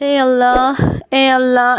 اے اللہ،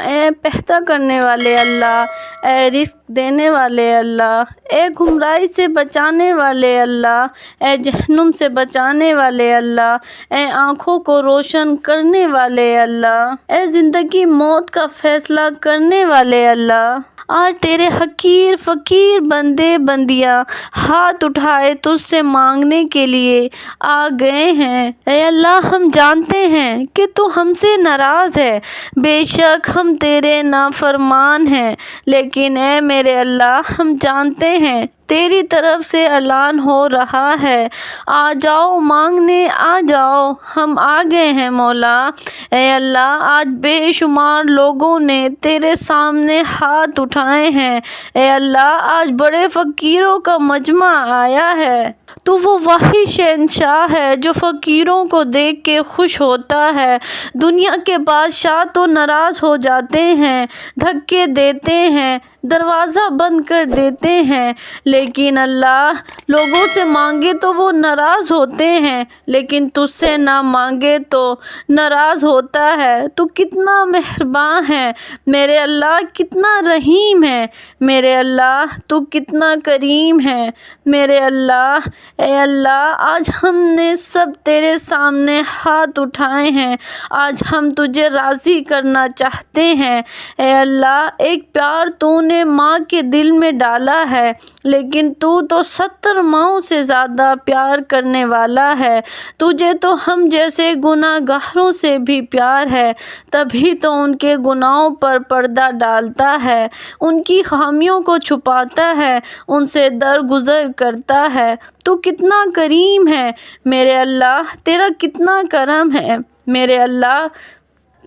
اے پیدا کرنے والے اللہ، اے رزق دینے والے اللہ، اے گمراہی سے بچانے والے اللہ، اے جہنم سے بچانے والے اللہ، اے آنکھوں کو روشن کرنے والے اللہ، اے زندگی موت کا فیصلہ کرنے والے اللہ، آج تیرے حقیر فقیر بندے بندیاں ہاتھ اٹھائے تجھ سے مانگنے کے لیے آ گئے ہیں۔ اے اللہ، ہم جانتے ہیں کہ تو ہم سے ناراض ہے، بے شک ہم تیرے نافرمان ہیں، لیکن اے میرے اللہ، ہم جانتے ہیں تیری طرف سے اعلان ہو رہا ہے، آ جاؤ مانگنے، آ جاؤ، ہم آ گئے ہیں مولا۔ اے اللہ، آج بے شمار لوگوں نے تیرے سامنے ہاتھ اٹھائے ہیں۔ اے اللہ، آج بڑے فقیروں کا مجمع آیا ہے۔ تو وہ واحد شہنشاہ ہے جو فقیروں کو دیکھ کے خوش ہوتا ہے۔ دنیا کے بادشاہ تو ناراض ہو جاتے ہیں، دھکے دیتے ہیں، دروازہ بند کر دیتے ہیں، لیکن اللہ، لوگوں سے مانگے تو وہ ناراض ہوتے ہیں، لیکن تجھ سے نہ مانگے تو ناراض ہوتا ہے۔ تو کتنا مہربان ہے میرے اللہ، کتنا رحیم ہے میرے اللہ، تو کتنا کریم ہے میرے اللہ۔ اے اللہ، آج ہم نے سب تیرے سامنے ہاتھ اٹھائے ہیں، آج ہم تجھے راضی کرنا چاہتے ہیں۔ اے اللہ، ایک پیار تو نے ماں کے دل میں ڈالا ہے، لیکن تو 70 ماؤں سے زیادہ پیار کرنے والا ہے۔ تجھے تو ہم جیسے گناہ گاروں سے بھی پیار ہے، تبھی تو ان کے گناہوں پر پردہ ڈالتا ہے، ان کی خامیوں کو چھپاتا ہے، ان سے درگزر کرتا ہے۔ تو کتنا کریم ہے میرے اللہ، تیرا کتنا کرم ہے میرے اللہ،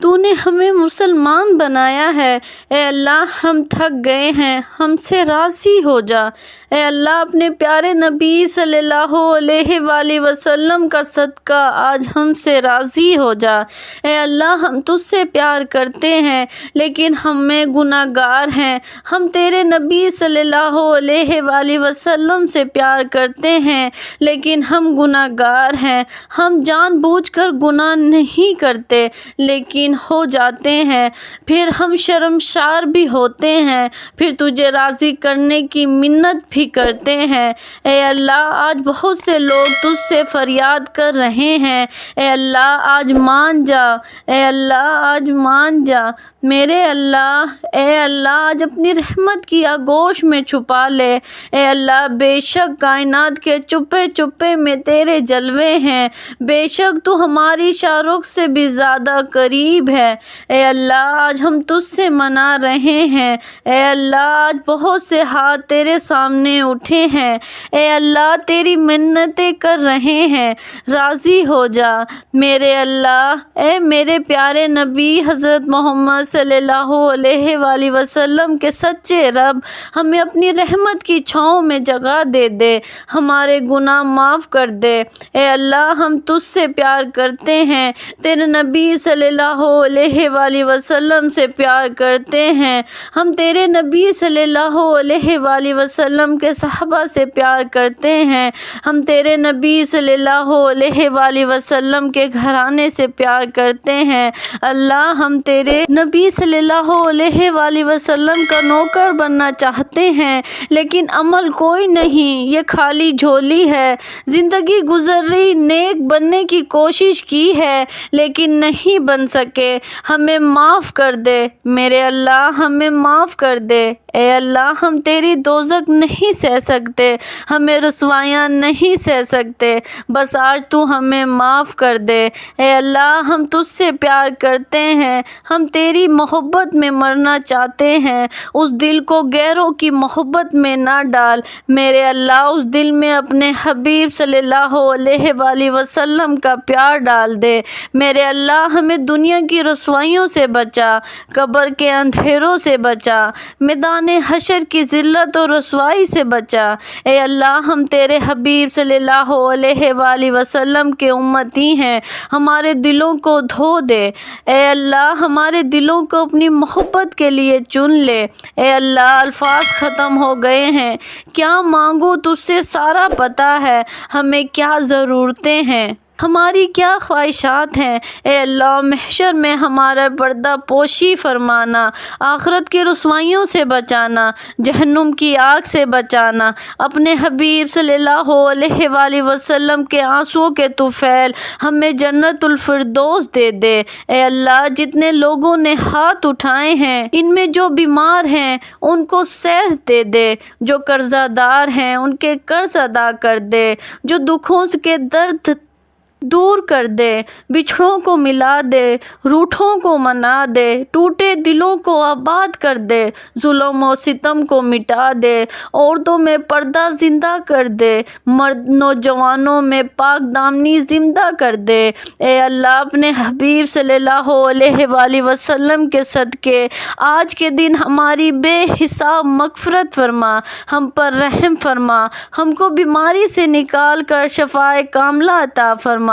تو نے ہمیں مسلمان بنایا ہے۔ اے اللہ، ہم تھک گئے ہیں، ہم سے راضی ہو جا۔ اے اللہ، اپنے پیارے نبی صلی اللہ علیہ وآلہ وسلم کا صدقہ آج ہم سے راضی ہو جا۔ اے اللہ، ہم تجھ سے پیار کرتے ہیں، لیکن ہم میں گناہ گار ہیں۔ ہم تیرے نبی صلی اللہ علیہ وآلہ وسلم سے پیار کرتے ہیں، لیکن ہم گناہ گار ہیں۔ ہم جان بوجھ کر گناہ نہیں کرتے، لیکن ہو جاتے ہیں، پھر ہم شرمسار بھی ہوتے ہیں، پھر تجھے راضی کرنے کی منت بھی کرتے ہیں۔ اے اللہ، آج بہت سے لوگ تجھ سے فریاد کر رہے ہیں۔ اے اللہ، آج مان جا، اے اللہ، آج مان جا میرے اللہ۔ اے اللہ، آج اپنی رحمت کی آغوش میں چھپا لے۔ اے اللہ، بے شک کائنات کے چپے چپے میں تیرے جلوے ہیں، بے شک تو ہماری شاہ سے بھی زیادہ قریب ہے۔ اے اللہ، آج ہم تجھ سے منا رہے ہیں۔ اے اللہ، آج بہت سے ہاتھ تیرے سامنے اٹھے ہیں۔ اے اللہ، تیری منتیں کر رہے ہیں، راضی ہو جا میرے اللہ۔ اے میرے پیارے نبی حضرت محمد صلی اللہ علیہ وآلہ وسلم کے سچے رب، ہمیں اپنی رحمت کی چھاؤں میں جگہ دے دے، ہمارے گناہ معاف کر دے۔ اے اللہ، ہم تجھ سے پیار کرتے ہیں، تیرے نبی صلی اللہ علیہ وآلہ وسلم سے پیار کرتے ہیں، ہم تیرے نبی صلی اللہ علیہ وآلہ وسلم کے صحابہ سے پیار کرتے ہیں، ہم تیرے نبی صلی اللہ علیہ وآلہ وسلم کے گھرانے سے پیار کرتے ہیں۔ اللہ، ہم تیرے نبی صلی اللہ علیہ وآلہ وسلم کا نوکر بننا چاہتے ہیں، لیکن عمل کوئی نہیں، یہ خالی جھولی ہے۔ زندگی گزر رہی، نیک بننے کی کوشش کی ہے، لیکن نہیں بن سکے، ہمیں معاف کر دے میرے اللہ، ہمیں معاف کر دے۔ اے اللہ، ہم تیری دوزخ نہیں سہ سکتے، ہمیں رسوائیاں نہیں سہ سکتے، بس آج تو ہمیں معاف کر دے۔ اے اللہ، ہم تجھ سے پیار کرتے ہیں، ہم تیری محبت میں مرنا چاہتے ہیں، اس دل کو غیروں کی محبت میں نہ ڈال میرے اللہ، اس دل میں اپنے حبیب صلی اللہ علیہ وآلہ وسلم کا پیار ڈال دے میرے اللہ۔ ہمیں دنیا کی رسوائیوں سے بچا، قبر کے اندھیروں سے بچا، میدان حشر کی ذلت اور رسوائی سے بچا۔ اے اللہ، ہم تیرے حبیب صلی اللہ علیہ وآلہ وسلم کے امتی ہیں، ہمارے دلوں کو دھو دے۔ اے اللہ، ہمارے دلوں کو اپنی محبت کے لیے چن لے۔ اے اللہ، الفاظ ختم ہو گئے ہیں، کیا مانگو تجھ سے سارا پتہ ہے، ہمیں کیا ضرورتیں ہیں۔ ہماری کیا خواہشات ہیں۔ اے اللہ محشر میں ہمارا پردہ پوشی فرمانا، آخرت کی رسوائیوں سے بچانا، جہنم کی آگ سے بچانا، اپنے حبیب صلی اللہ علیہ وآلہ وسلم کے آنسوؤں کے طفیل ہمیں جنت الفردوس دے دے۔ اے اللہ جتنے لوگوں نے ہاتھ اٹھائے ہیں ان میں جو بیمار ہیں ان کو صحت دے دے، جو قرضہ دار ہیں ان کے قرض ادا کر دے، جو دکھوں کے درد دور کر دے، بچھڑوں کو ملا دے، روٹھوں کو منا دے، ٹوٹے دلوں کو آباد کر دے، ظلم و ستم کو مٹا دے، عورتوں میں پردہ زندہ کر دے، مرد نوجوانوں میں پاک دامنی زندہ کر دے۔ اے اللہ اپنے حبیب صلی اللہ علیہ وآلہ وسلم کے صدقے آج کے دن ہماری بے حساب مغفرت فرما، ہم پر رحم فرما، ہم کو بیماری سے نکال کر شفائے کاملہ عطا فرما،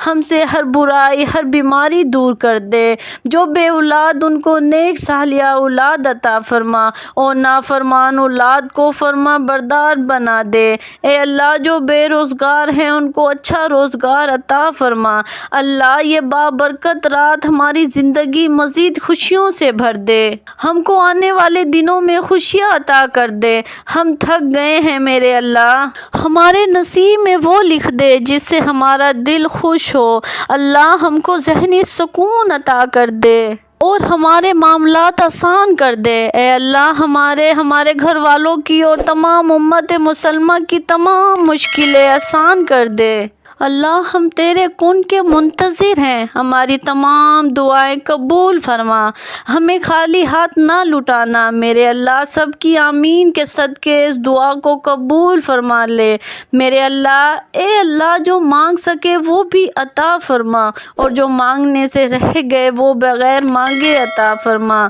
ہم سے ہر برائی ہر بیماری دور کر دے، جو بے اولاد ان کو نیک صالحہ اولاد عطا فرما اور نافرمان اولاد کو فرما بردار بنا دے۔ اے اللہ جو بے روزگار ہیں ان کو اچھا روزگار عطا فرما۔ اللہ یہ بابرکت رات ہماری زندگی مزید خوشیوں سے بھر دے، ہم کو آنے والے دنوں میں خوشیاں عطا کر دے۔ ہم تھک گئے ہیں میرے اللہ، ہمارے نصیب میں وہ لکھ دے جس سے ہمارا دل خوش ہو۔ اللہ ہم کو ذہنی سکون عطا کر دے اور ہمارے معاملات آسان کر دے۔ اے اللہ ہمارے گھر والوں کی اور تمام امت مسلمہ کی تمام مشکلیں آسان کر دے۔ اللہ ہم تیرے کن کے منتظر ہیں، ہماری تمام دعائیں قبول فرما، ہمیں خالی ہاتھ نہ لٹانا۔ میرے اللہ سب کی آمین کے صدقے اس دعا کو قبول فرما لے۔ میرے اللہ اے اللہ جو مانگ سکے وہ بھی عطا فرما اور جو مانگنے سے رہ گئے وہ بغیر مانگے عطا فرما۔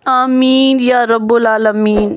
آمین یا رب العالمین۔